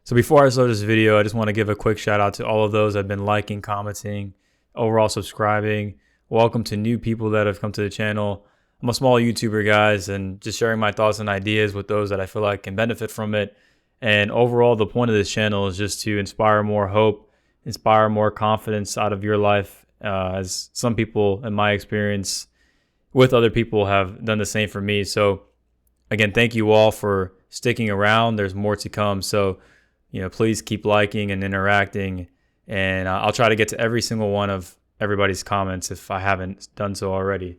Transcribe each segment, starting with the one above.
So before I start this video, I just want to give a quick shout out to all of those that have been liking, commenting, overall subscribing. Welcome to new people that have come to the channel. I'm a small YouTuber, guys, and just sharing my thoughts and ideas with those that I feel like can benefit from it. And overall, the point of this channel is just to inspire more hope, inspire more confidence out of your life, as some people, in my experience, with other people have done the same for me. So again, thank you all for sticking around. There's more to come. So please keep liking and interacting, and I'll try to get to every single one of everybody's comments if I haven't done so already.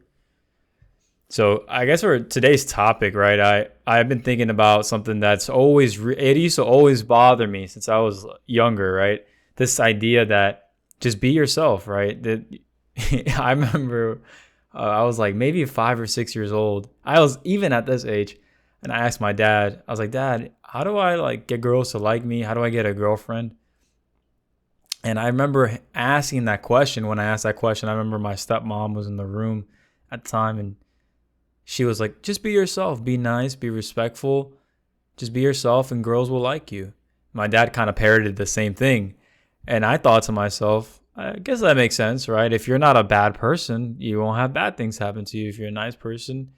So I guess for today's topic, right, I've been thinking about something that's it used to always bother me since I was younger, right? This idea that just be yourself, right? That I remember I was like maybe 5 or 6 years old. I was even at this age, and I asked my dad, I was like, Dad, how do I get girls to like me? How do I get a girlfriend? And I remember asking that question. When I asked that question, I remember my stepmom was in the room at the time, and she was like, just be yourself, be nice, be respectful, just be yourself and girls will like you. My dad kind of parroted the same thing. And I thought to myself, I guess that makes sense, right? If you're not a bad person, you won't have bad things happen to you. If you're a nice person,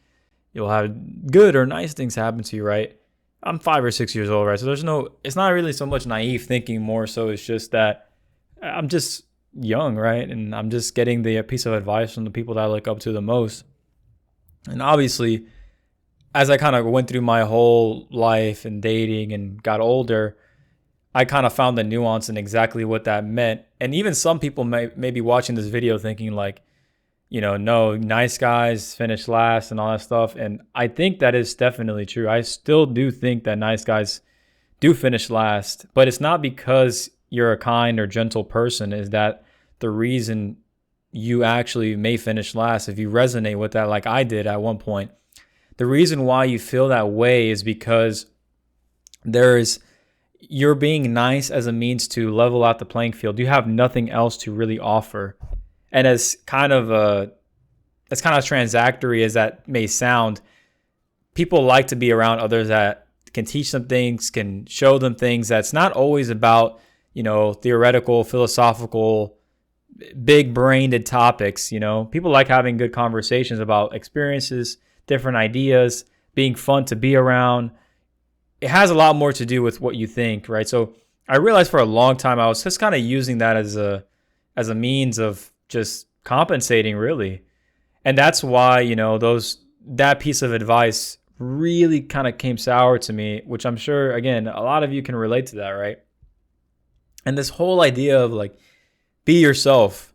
you'll have good or nice things happen to you, right? I'm 5 or 6 years old, right? So it's not really so much naive thinking, more so it's just that I'm just young, right? And I'm just getting the piece of advice from the people that I look up to the most. And obviously, as I kind of went through my whole life and dating and got older, I kind of found the nuance in exactly what that meant. And even some people may be watching this video thinking like, no, nice guys finish last and all that stuff. And I think that is definitely true. I still do think that nice guys do finish last, but it's not because you're a kind or gentle person. Is that the reason you actually may finish last? If you resonate with that like I did at one point, the reason why you feel that way is because you're being nice as a means to level out the playing field. You have nothing else to really offer. And as kind of transactory as that may sound, people like to be around others that can teach them things, can show them things. That's not always about, theoretical, philosophical, big-brained topics. People like having good conversations about experiences, different ideas, being fun to be around. It has a lot more to do with what you think, right? So I realized for a long time I was just kind of using that as a means of just compensating, really. And that's why, that piece of advice really kind of came sour to me, which I'm sure, again, a lot of you can relate to that, right? And this whole idea of be yourself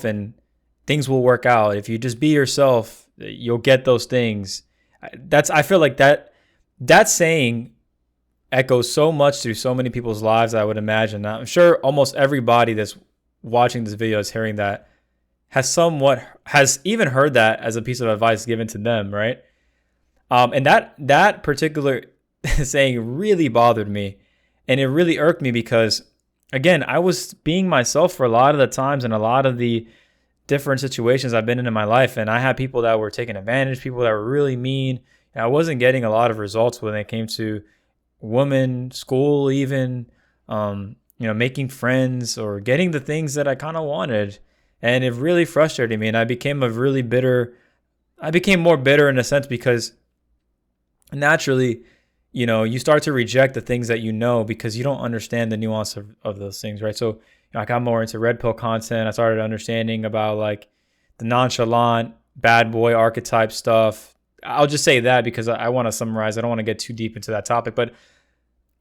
and things will work out. If you just be yourself, you'll get those things. I feel like that saying echoes so much through so many people's lives, I would imagine. I'm sure almost everybody that's watching this video is hearing that, has even heard that as a piece of advice given to them, right? And that particular saying really bothered me, and it really irked me because, again, I was being myself for a lot of the times and a lot of the different situations I've been in my life, and I had people that were taking advantage, people that were really mean. And I wasn't getting a lot of results when it came to women, school, even making friends or getting the things that I kind of wanted. And it really frustrated me. And I became more bitter in a sense because naturally, you start to reject the things that because you don't understand the nuance of those things, right? So I got more into red pill content. I started understanding about the nonchalant bad boy archetype stuff. I'll just say that because I want to summarize. I don't want to get too deep into that topic, but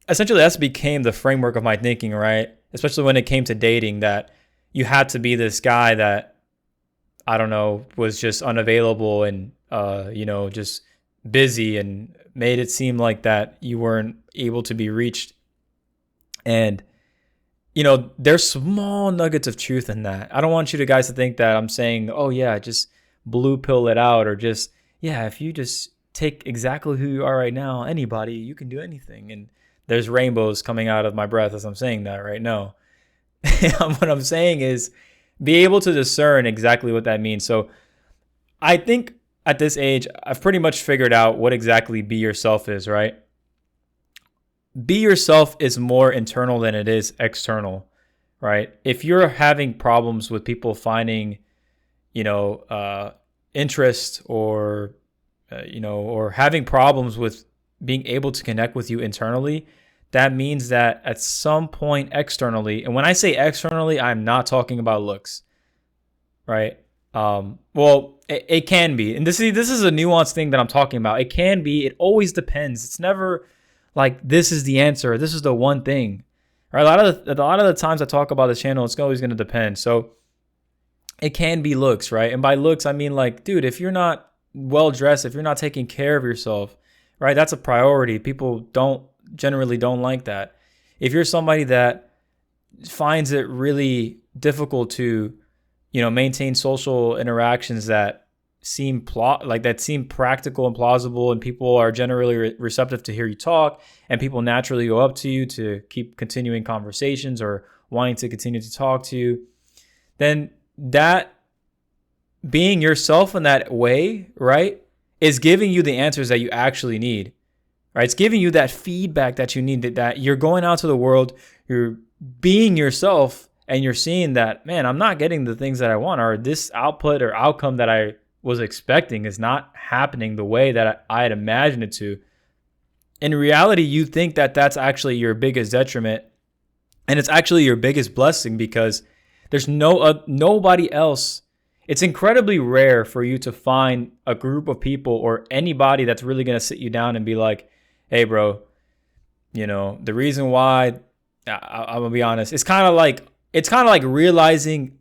essentially that became the framework of my thinking, right? Especially when it came to dating, that you had to be this guy that, I don't know, was just unavailable and, just busy, and made it seem like that you weren't able to be reached. And, there's small nuggets of truth in that. I don't want you guys to think that I'm saying, oh yeah, just blue pill it out, or just, yeah, if you just take exactly who you are right now, anybody, you can do anything. And there's rainbows coming out of my breath as I'm saying that, right? No. What I'm saying is be able to discern exactly what that means. So I think at this age, I've pretty much figured out what exactly be yourself is, right? be yourself is more internal than it is external, right? If you're having problems with people finding, interest or, or having problems with being able to connect with you internally, that means that at some point externally, and when I say externally, I'm not talking about looks, right? Well, it can be, and this is a nuanced thing that I'm talking about. It can be. It always depends. It's never like this is the answer. This is the one thing, right? A lot of the times I talk about the channel, it's always going to depend. So it can be looks, right? And by looks, I mean like, dude, if you're not well dressed, if you're not taking care of yourself, right? That's a priority. People generally don't like that. If you're somebody that finds it really difficult to maintain social interactions that seem practical and plausible, and people are generally receptive to hear you talk, and people naturally go up to you to keep continuing conversations or wanting to continue to talk to you, then that being yourself in that way, right, is giving you the answers that you actually need, right? It's giving you that feedback that you need, that you're going out to the world, you're being yourself, and you're seeing that, man, I'm not getting the things that I want, or this output or outcome that I was expecting is not happening the way that I had imagined it to. In reality, you think that that's actually your biggest detriment, and it's actually your biggest blessing, because there's nobody else. It's incredibly rare for you to find a group of people or anybody that's really going to sit you down and be like, hey, bro, the reason why, I'm going to be honest, it's kind of like realizing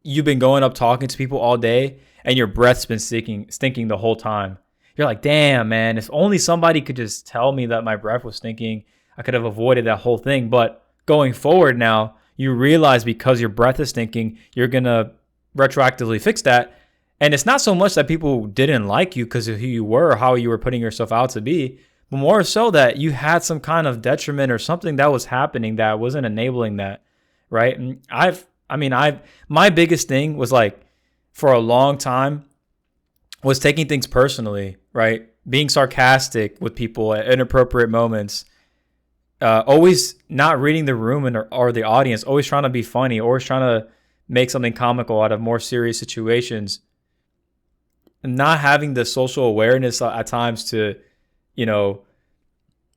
you've been going up talking to people all day and your breath's been stinking the whole time. You're like, damn, man, if only somebody could just tell me that my breath was stinking, I could have avoided that whole thing. But going forward now, you realize because your breath is stinking, you're going to retroactively fix that. And it's not so much that people didn't like you because of who you were or how you were putting yourself out to be, but more so that you had some kind of detriment or something that was happening that wasn't enabling that. Right. And my biggest thing was like, for a long time, was taking things personally, right? Being sarcastic with people at inappropriate moments, always not reading the room or the audience, always trying to be funny, always trying to make something comical out of more serious situations, and not having the social awareness at times to,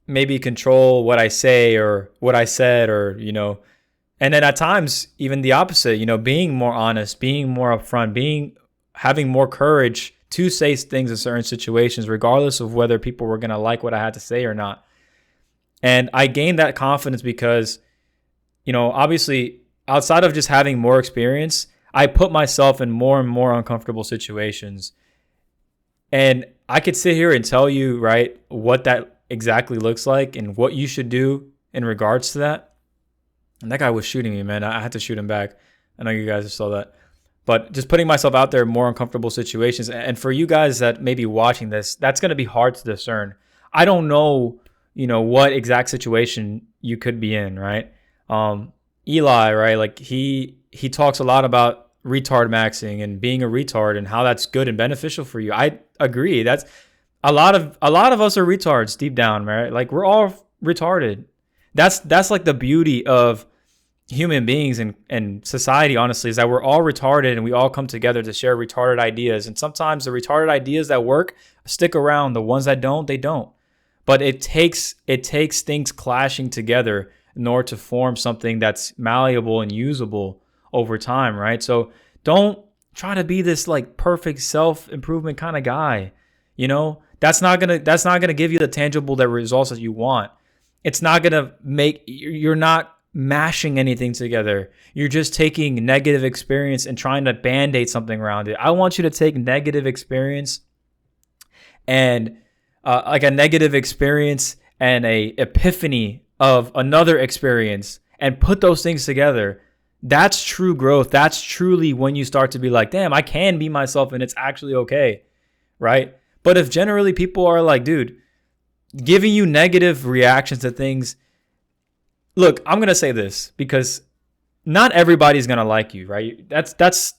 maybe control what I say or what I said, or, and then at times, even the opposite, being more honest, being more upfront, having more courage to say things in certain situations, regardless of whether people were going to like what I had to say or not. And I gained that confidence because, obviously, outside of just having more experience, I put myself in more and more uncomfortable situations. And I could sit here and tell you, right, what that exactly looks like and what you should do in regards to that. And that guy was shooting me, man. I had to shoot him back. I know you guys saw that. But just putting myself out there in more uncomfortable situations. And for you guys that may be watching this, that's going to be hard to discern. I don't know, what exact situation you could be in, right? Eli, right? Like he talks a lot about retard maxing and being a retard and how that's good and beneficial for you. I agree. That's a lot of us are retards deep down, right? Like we're all retarded. That's like the beauty of human beings and society, honestly, is that we're all retarded and we all come together to share retarded ideas. And sometimes the retarded ideas that work stick around. The ones that don't, they don't. But it takes things clashing together in order to form something that's malleable and usable over time, right? So don't try to be this like perfect self-improvement kind of guy. That's not gonna give you the tangible results that you want. It's not gonna you're not mashing anything together. You're just taking negative experience and trying to band-aid something around it. I want you to take negative experience and like a negative experience and a epiphany of another experience and put those things together. That's true growth. That's truly when you start to be like, damn, I can be myself and it's actually okay, right? But if generally people are like, dude, giving you negative reactions to things, look, I'm going to say this because not everybody's going to like you, right? That's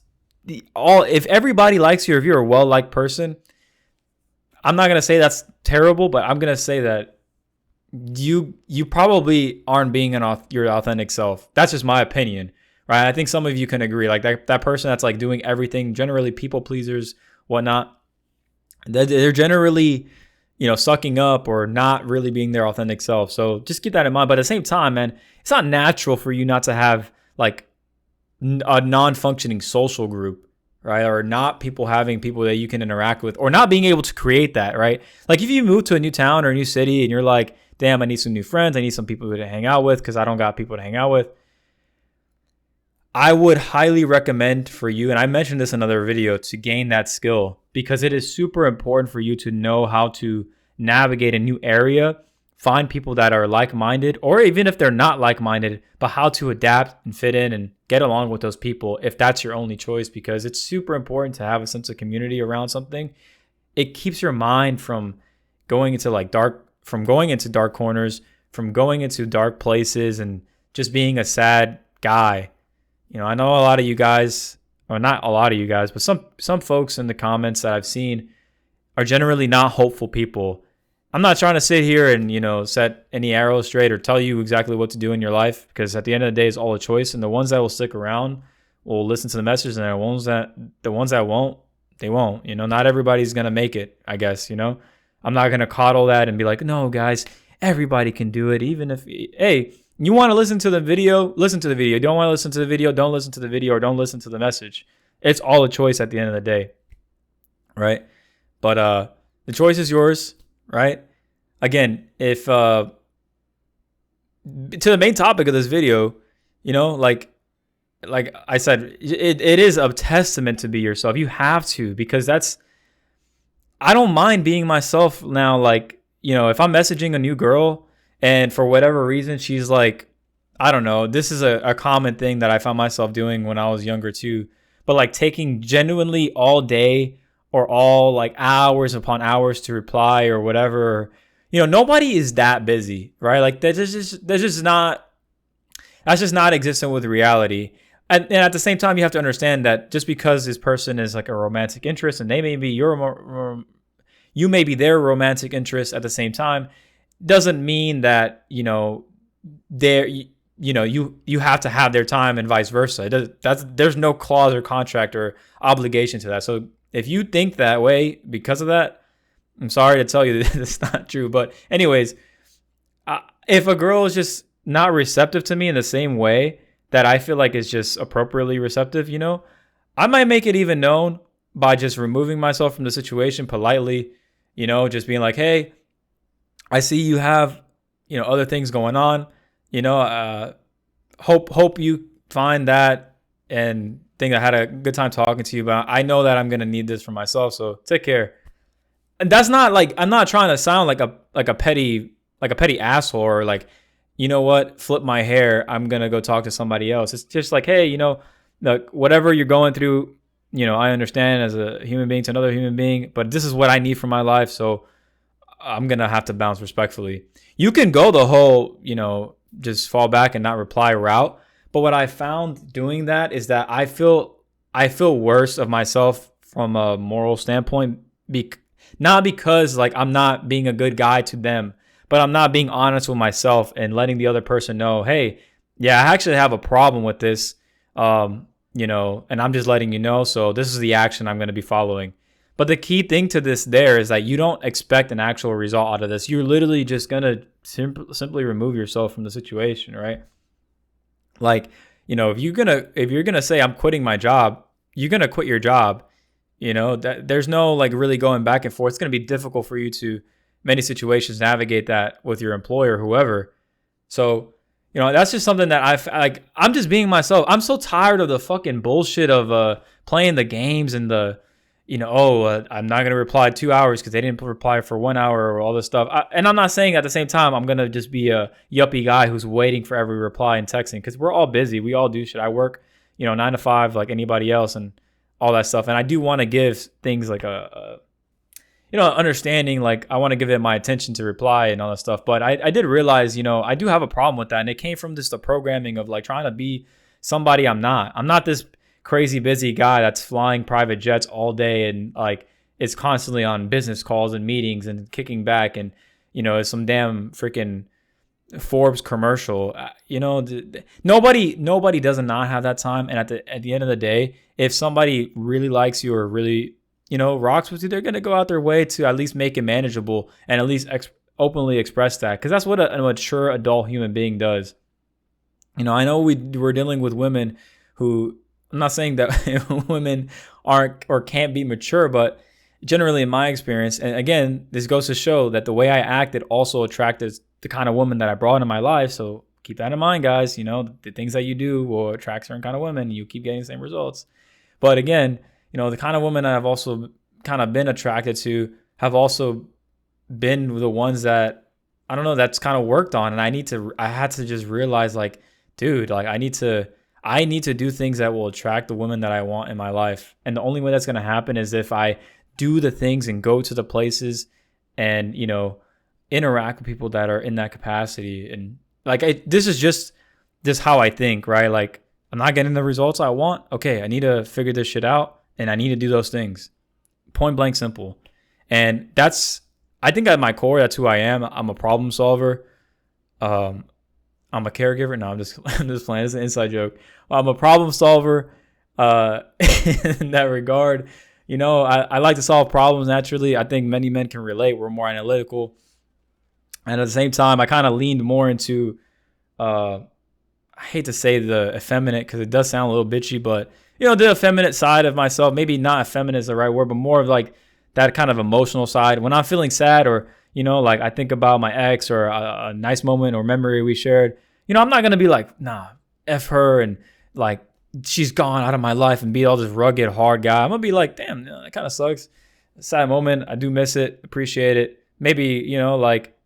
if everybody likes you, if you're a well-liked person, I'm not going to say that's terrible, but I'm going to say that you probably aren't being your authentic self. That's just my opinion, right? I think some of you can agree. Like that person that's like doing everything, generally people pleasers, whatnot. They're generally, sucking up or not really being their authentic self. So just keep that in mind. But at the same time, man, it's not natural for you not to have like a non-functioning social group, right? Or not having people that you can interact with, or not being able to create that, right? Like if you move to a new town or a new city and you're like, damn, I need some new friends. I need some people to hang out with because I don't got people to hang out with. I would highly recommend for you, and I mentioned this in another video, to gain that skill, because it is super important for you to know how to navigate a new area, find people that are like-minded, or even if they're not like-minded, but how to adapt and fit in and get along with those people if that's your only choice, because it's super important to have a sense of community around something. It keeps your mind from going into dark corners, from going into dark places and just being a sad guy. I know a lot of you guys, or not a lot of you guys, but some folks in the comments that I've seen are generally not hopeful people. I'm not trying to sit here and, set any arrows straight or tell you exactly what to do in your life, because at the end of the day, it's all a choice. And the ones that will stick around will listen to the message, and the ones that won't, they won't. Not everybody's going to make it, I guess, I'm not going to coddle that and be like, no, guys, everybody can do it. Even if, hey, you want to listen to the video, listen to the video. You don't want to listen to the video, don't listen to the video, or don't listen to the message. It's all a choice at the end of the day, right? But the choice is yours, right? Again, if to the main topic of this video, like I said, it is a testament to be yourself. You have to, because I don't mind being myself now. Like, if I'm messaging a new girl and for whatever reason, she's like, I don't know, this is a common thing that I found myself doing when I was younger too. But like taking genuinely all day or all like hours upon hours to reply or whatever, nobody is that busy, right? Like that's just not existent with reality. And at the same time, you have to understand that just because this person is like a romantic interest and they may be you may be their romantic interest at the same time, doesn't mean that, you have to have their time and vice versa. There's no clause or contract or obligation to that. So if you think that way because of that, I'm sorry to tell you that it's not true. But anyways, if a girl is just not receptive to me in the same way that I feel like is just appropriately receptive, I might make it even known by just removing myself from the situation politely, just being like, hey, I see you have, other things going on, hope you find that and think I had a good time talking to you, but I know that I'm going to need this for myself. So take care. And that's not like, I'm not trying to sound like a petty asshole or like, you know what, flip my hair, I'm going to go talk to somebody else. It's just like, hey, like whatever you're going through, I understand as a human being to another human being, but this is what I need for my life. So I'm going to have to bounce respectfully. You can go the whole, just fall back and not reply route. But what I found doing that is that I feel worse of myself from a moral standpoint, not because like I'm not being a good guy to them, but I'm not being honest with myself and letting the other person know, hey, yeah, I actually have a problem with this, and I'm just letting you know. So this is the action I'm going to be following. But the key thing to this there is that you don't expect an actual result out of this. You're literally just going to simply remove yourself from the situation, right? Like, if you're going to say I'm quitting my job, you're going to quit your job. That there's no like really going back and forth. It's going to be difficult for you to many situations navigate that with your employer, whoever. So, that's just something that I'm just being myself. I'm so tired of the fucking bullshit of playing the games and the, I'm not going to reply 2 hours because they didn't reply for 1 hour or all this stuff. And I'm not saying at the same time I'm going to just be a yuppie guy who's waiting for every reply and texting, because we're all busy. We all do shit. I work, 9 to 5 like anybody else and all that stuff. And I do want to give things like a understanding, like I want to give it my attention to reply and all that stuff. But I did realize, I do have a problem with that. And it came from just the programming of like trying to be somebody I'm not. I'm not this crazy busy guy that's flying private jets all day and like is constantly on business calls and meetings and kicking back and it's some damn freaking Forbes commercial. Nobody does not have that time. And at the end of the day, if somebody really likes you or really, rocks with you, they're going to go out their way to at least make it manageable and at least openly express that. Because that's what a mature adult human being does. I know we're dealing with women who, I'm not saying that women aren't or can't be mature, but generally in my experience, and again, this goes to show that the way I acted also attracted the kind of woman that I brought in my life. So keep that in mind, guys. The things that you do will attract certain kind of women. You keep getting the same results. But again, the kind of women I've also kind of been attracted to have also been the ones that, I don't know, that's kind of worked on. And I had to just realize, like, dude, like I need to do things that will attract the women that I want in my life. And the only way that's going to happen is if I do the things and go to the places and, interact with people that are in that capacity. And like, this is just how I think, right? Like, I'm not getting the results I want. Okay, I need to figure this shit out and I need to do those things. Point blank simple. And I think at my core, that's who I am. I'm a problem solver. I'm a caregiver. No, I'm just playing. It's an inside joke. I'm a problem solver in that regard. I like to solve problems naturally. I think many men can relate. We're more analytical. And at the same time, I kind of leaned more into, I hate to say the effeminate because it does sound a little bitchy, but, the effeminate side of myself, maybe not effeminate is the right word, but more of like that kind of emotional side. When I'm feeling sad or, like I think about my ex or a nice moment or memory we shared, I'm not going to be like, nah, F her and like she's gone out of my life and be all this rugged, hard guy. I'm going to be like, damn, that kind of sucks. Sad moment. I do miss it. Appreciate it. Maybe, like,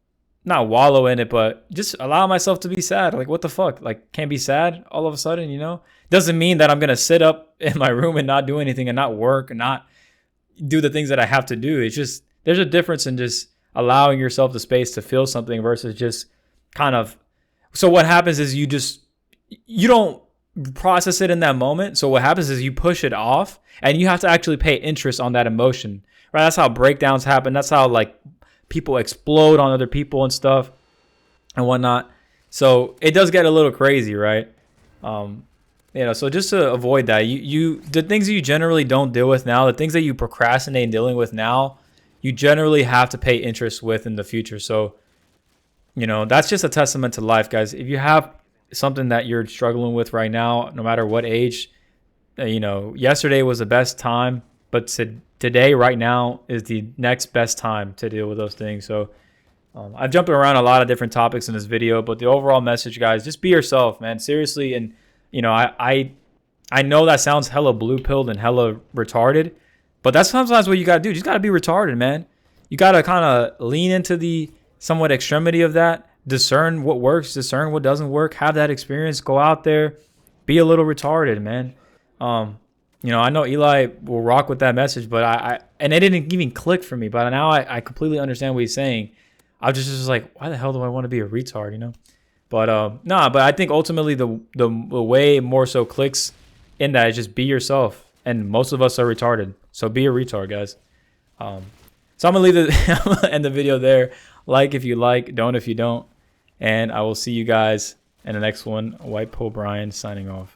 not wallow in it, but just allow myself to be sad. Like, what the fuck? Like, can't be sad all of a sudden, Doesn't mean that I'm going to sit up in my room and not do anything and not work and not do the things that I have to do. It's just, there's a difference in just allowing yourself the space to feel something versus just kind of, so what happens is you don't process it in that moment. So what happens is you push it off and you have to actually pay interest on that emotion, right? That's how breakdowns happen. That's how like people explode on other people and stuff and whatnot. So it does get a little crazy, right? So just to avoid that, the things that you generally don't deal with now, the things that you procrastinate and dealing with now, you generally have to pay interest with in the future. So, that's just a testament to life, guys. If you have something that you're struggling with right now, no matter what age, yesterday was the best time, but today, right now, is the next best time to deal with those things. So I've jumped around a lot of different topics in this video, but the overall message, guys, just be yourself, man. Seriously. And, I know that sounds hella blue-pilled and hella retarded, but that's sometimes what you got to do. You just got to be retarded, man. You got to kind of lean into the somewhat extremity of that, discern what works, discern what doesn't work, have that experience, go out there, be a little retarded, man. I know Eli will rock with that message, but and it didn't even click for me, but now I completely understand what he's saying. I was just like, why the hell do I want to be a retard, But but I think ultimately the way more so clicks in that is just be yourself. And most of us are retarded. So be a retard, guys. So I'm going to end the video there. Like if you like, don't if you don't. And I will see you guys in the next one. White Poe Brian signing off.